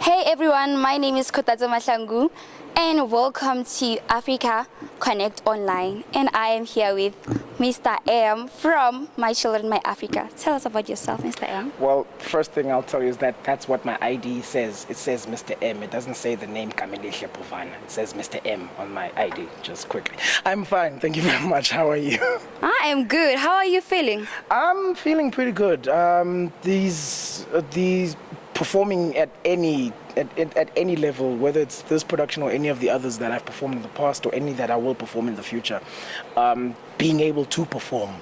Hey everyone, my name is Kotatso Mahlangu and welcome to Africa Connect Online, and I am here with Mr. M from My Children, My Africa. Tell us about yourself, Mr. M. Well, first thing I'll tell you is that's what my ID says. It says Mr. M. It doesn't say the name Kamilisha Puvana. It says Mr. M on my ID, just quickly. I'm fine, thank you very much. How are you? I am good. How are you feeling? I'm feeling pretty good. These performing at any level, whether it's this production or any of the others that I've performed in the past or any that I will perform in the future, being able to perform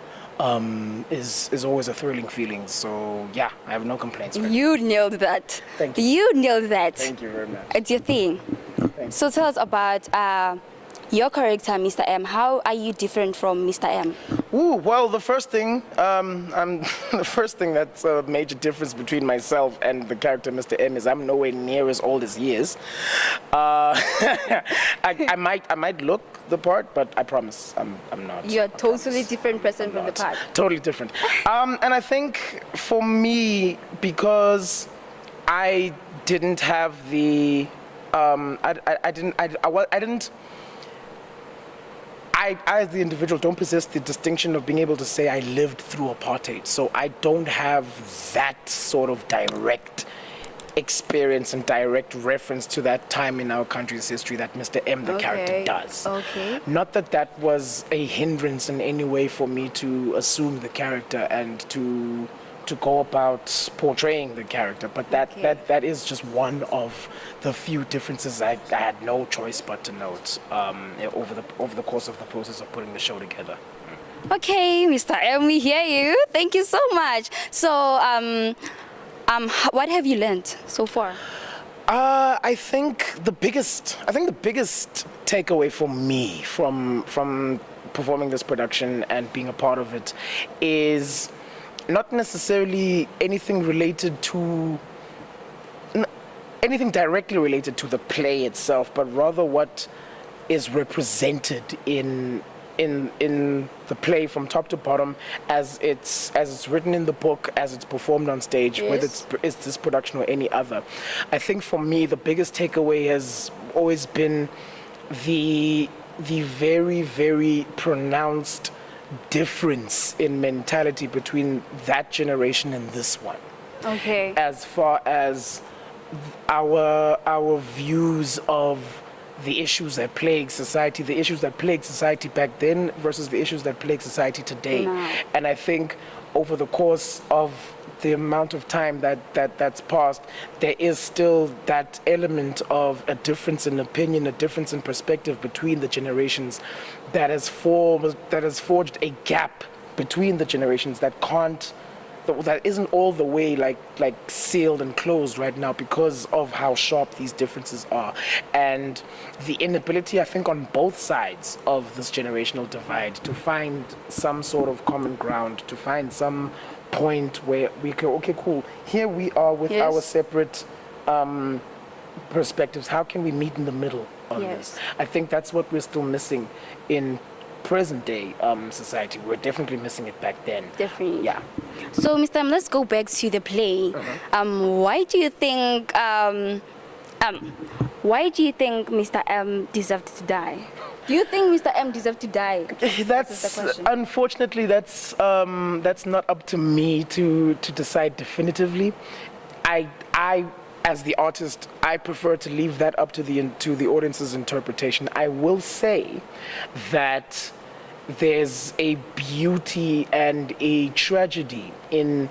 is always a thrilling feeling. So yeah, I have no complaints. You nailed that. Thank you. You nailed that. Thank you very much. It's your thing. Thanks. So tell us about your character, Mr. M. How are you different from Mr. M? Well, the first thing, the first thing that's a major difference between myself and the character Mr. M is I'm nowhere near as old as he is. I might look the part, but I promise I'm not. You're a totally different person from the part. Totally different. And I think for me, because I didn't have the, I, as the individual, don't possess the distinction of being able to say I lived through apartheid. So I don't have that sort of direct experience and direct reference to that time in our country's history that Mr. M, the character, does. Okay. Not that that was a hindrance in any way for me to assume the character and to go about portraying the character, but that is just one of the few differences I had no choice but to note over the course of the process of putting the show together. Okay, Mr. M, we hear you. Thank you so much. So, what have you learned so far? I think the biggest takeaway for me from performing this production and being a part of it is not necessarily anything directly related to the play itself, but rather what is represented in the play from top to bottom, as it's written in the book, as it's performed on stage, yes. Whether it's this production or any other. I think for me the biggest takeaway has always been the very, very pronounced difference in mentality between that generation and this one. Okay. As far as our views of the issues that plague society, back then versus the issues that plague society today. No. And I think over the course of the amount of time that's passed, there is still that element of a difference in opinion, a difference in perspective between the generations that has forged a gap between the generations that isn't all the way like sealed and closed right now because of how sharp these differences are, and the inability, I think, on both sides of this generational divide to find some sort of common ground, to find some point where we go, okay, cool, here we are with yes. our separate perspectives. How can we meet in the middle on yes. this? I think that's what we're still missing in present day society. We're definitely missing it back then. Definitely. Yeah. So, Mr. M, let's go back to the play. Why do you think Mr. M deserved to die? Do you think Mr. M deserved to die? That's unfortunately that's not up to me to decide definitively. I as the artist, I prefer to leave that up to the audience's interpretation. I will say that there's a beauty and a tragedy in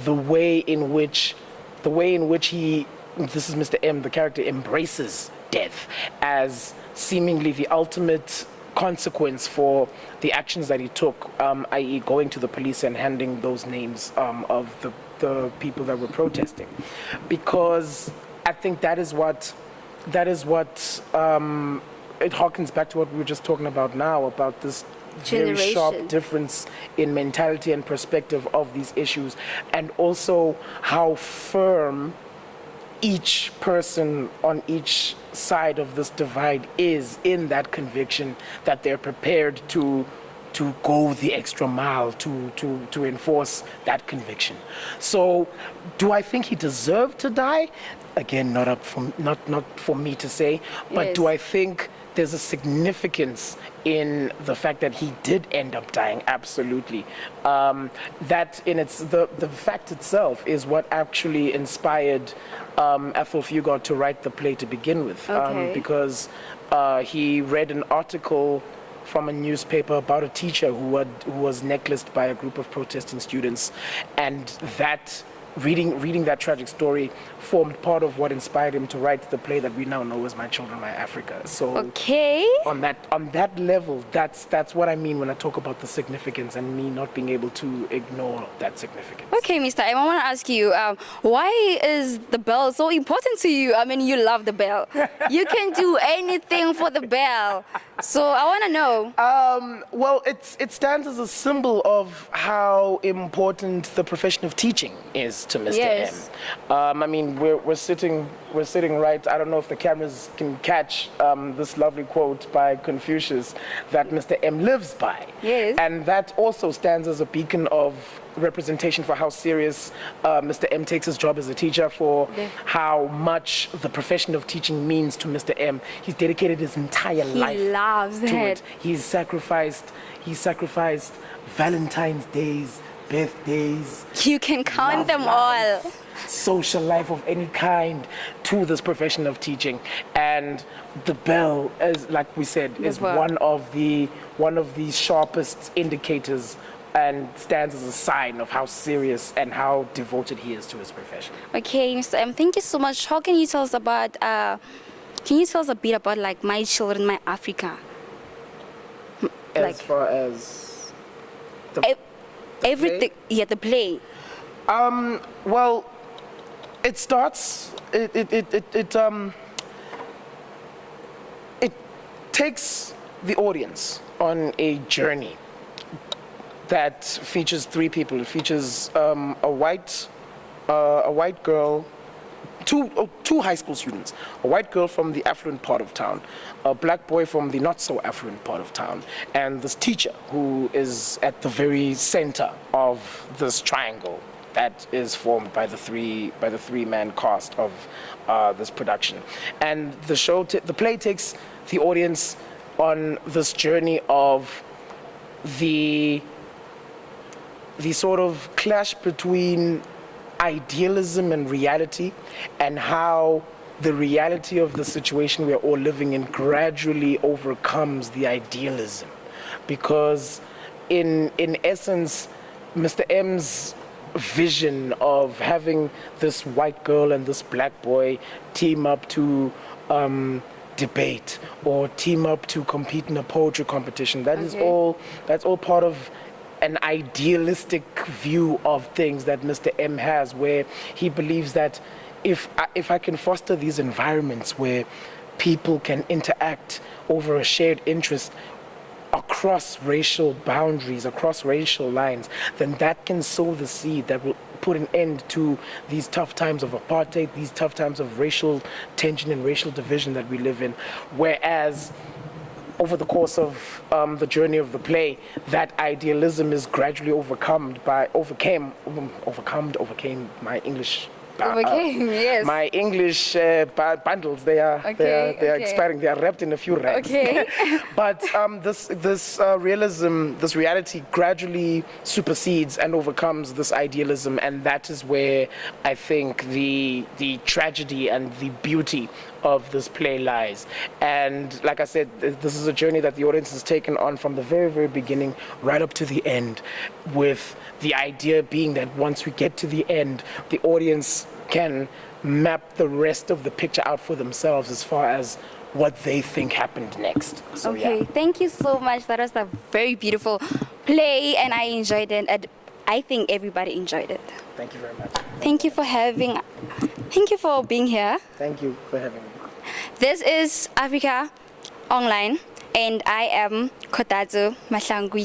the way in which this is Mr. M, the character, embraces death as seemingly the ultimate consequence for the actions that he took, i.e. going to the police and handing those names of the people that were protesting, because I think that is what it harkens back to what we were just talking about now, about this very sharp difference in mentality and perspective of these issues, and also how firm each person on each side of this divide is in that conviction that they're prepared to go the extra mile to enforce that conviction. So, do I think he deserved to die? Again, not for me to say, but Yes. do I think there's a significance in the fact that he did end up dying? Absolutely. That in its the fact itself is what actually inspired Ethel Fugard to write the play to begin with, Okay. because he read an article from a newspaper about a teacher who was necklaced by a group of protesting students, and that reading that tragic story formed part of what inspired him to write the play that we now know as My Children, My Africa. So Okay. on that level, that's what I mean when I talk about the significance and me not being able to ignore that significance. Okay, Mr. M, I want to ask you, why is the bell so important to you? I mean, you love the bell. You can do anything for the bell. So I want to know. Well, it stands as a symbol of how important the profession of teaching is to Mr. Yes. M. I mean, we're sitting right. I don't know if the cameras can catch this lovely quote by Confucius that Mr. M lives by. Yes. And that also stands as a beacon of representation for how serious Mr. M takes his job as a teacher, for how much the profession of teaching means to Mr. M. He's dedicated his entire life He loves to it. it. He's sacrificed Valentine's days, birthdays, You can count love them all. life, social life of any kind to this profession of teaching. And the bell, as like we said, is bell. one of the sharpest indicators and stands as a sign of how serious and how devoted he is to his profession. Okay, Mr. M, thank you so much. How can you tell us about, a bit about like My Children, My Africa? As far as Everything, yeah, the play. well, it starts. It takes the audience on a journey that features three people. It features a white girl, two high school students, a white girl from the affluent part of town, a black boy from the not so affluent part of town, and this teacher who is at the very center of this triangle that is formed by the three-man cast of this production. And the play takes the audience on this journey of the sort of clash between idealism and reality, and how the reality of the situation we're all living in gradually overcomes the idealism. Because in essence, Mr. M's vision of having this white girl and this black boy team up to debate or team up to compete in a poetry competition, that's all part of an idealistic view of things that Mr. M has, where he believes that if I can foster these environments where people can interact over a shared interest across racial boundaries, across racial lines, then that can sow the seed that will put an end to these tough times of apartheid, these tough times of racial tension and racial division that we live in. Whereas over the course of the journey of the play, that idealism is gradually overcome my English. Yes. My English bundles, they are expiring. They are wrapped in a few rags. Okay. But this realism, this reality, gradually supersedes and overcomes this idealism, and that is where I think the tragedy and the beauty of this play lies. And like I said, this is a journey that the audience has taken on from the very, very beginning right up to the end, with the idea being that once we get to the end, the audience can map the rest of the picture out for themselves as far as what they think happened next. So, Okay, yeah. thank you so much. That was a very beautiful play, and I enjoyed it, and I think everybody enjoyed it. Thank you very much. Thank you for being here. Thank you for having me. This is Africa Online, and I am Kotazo Mahlangu.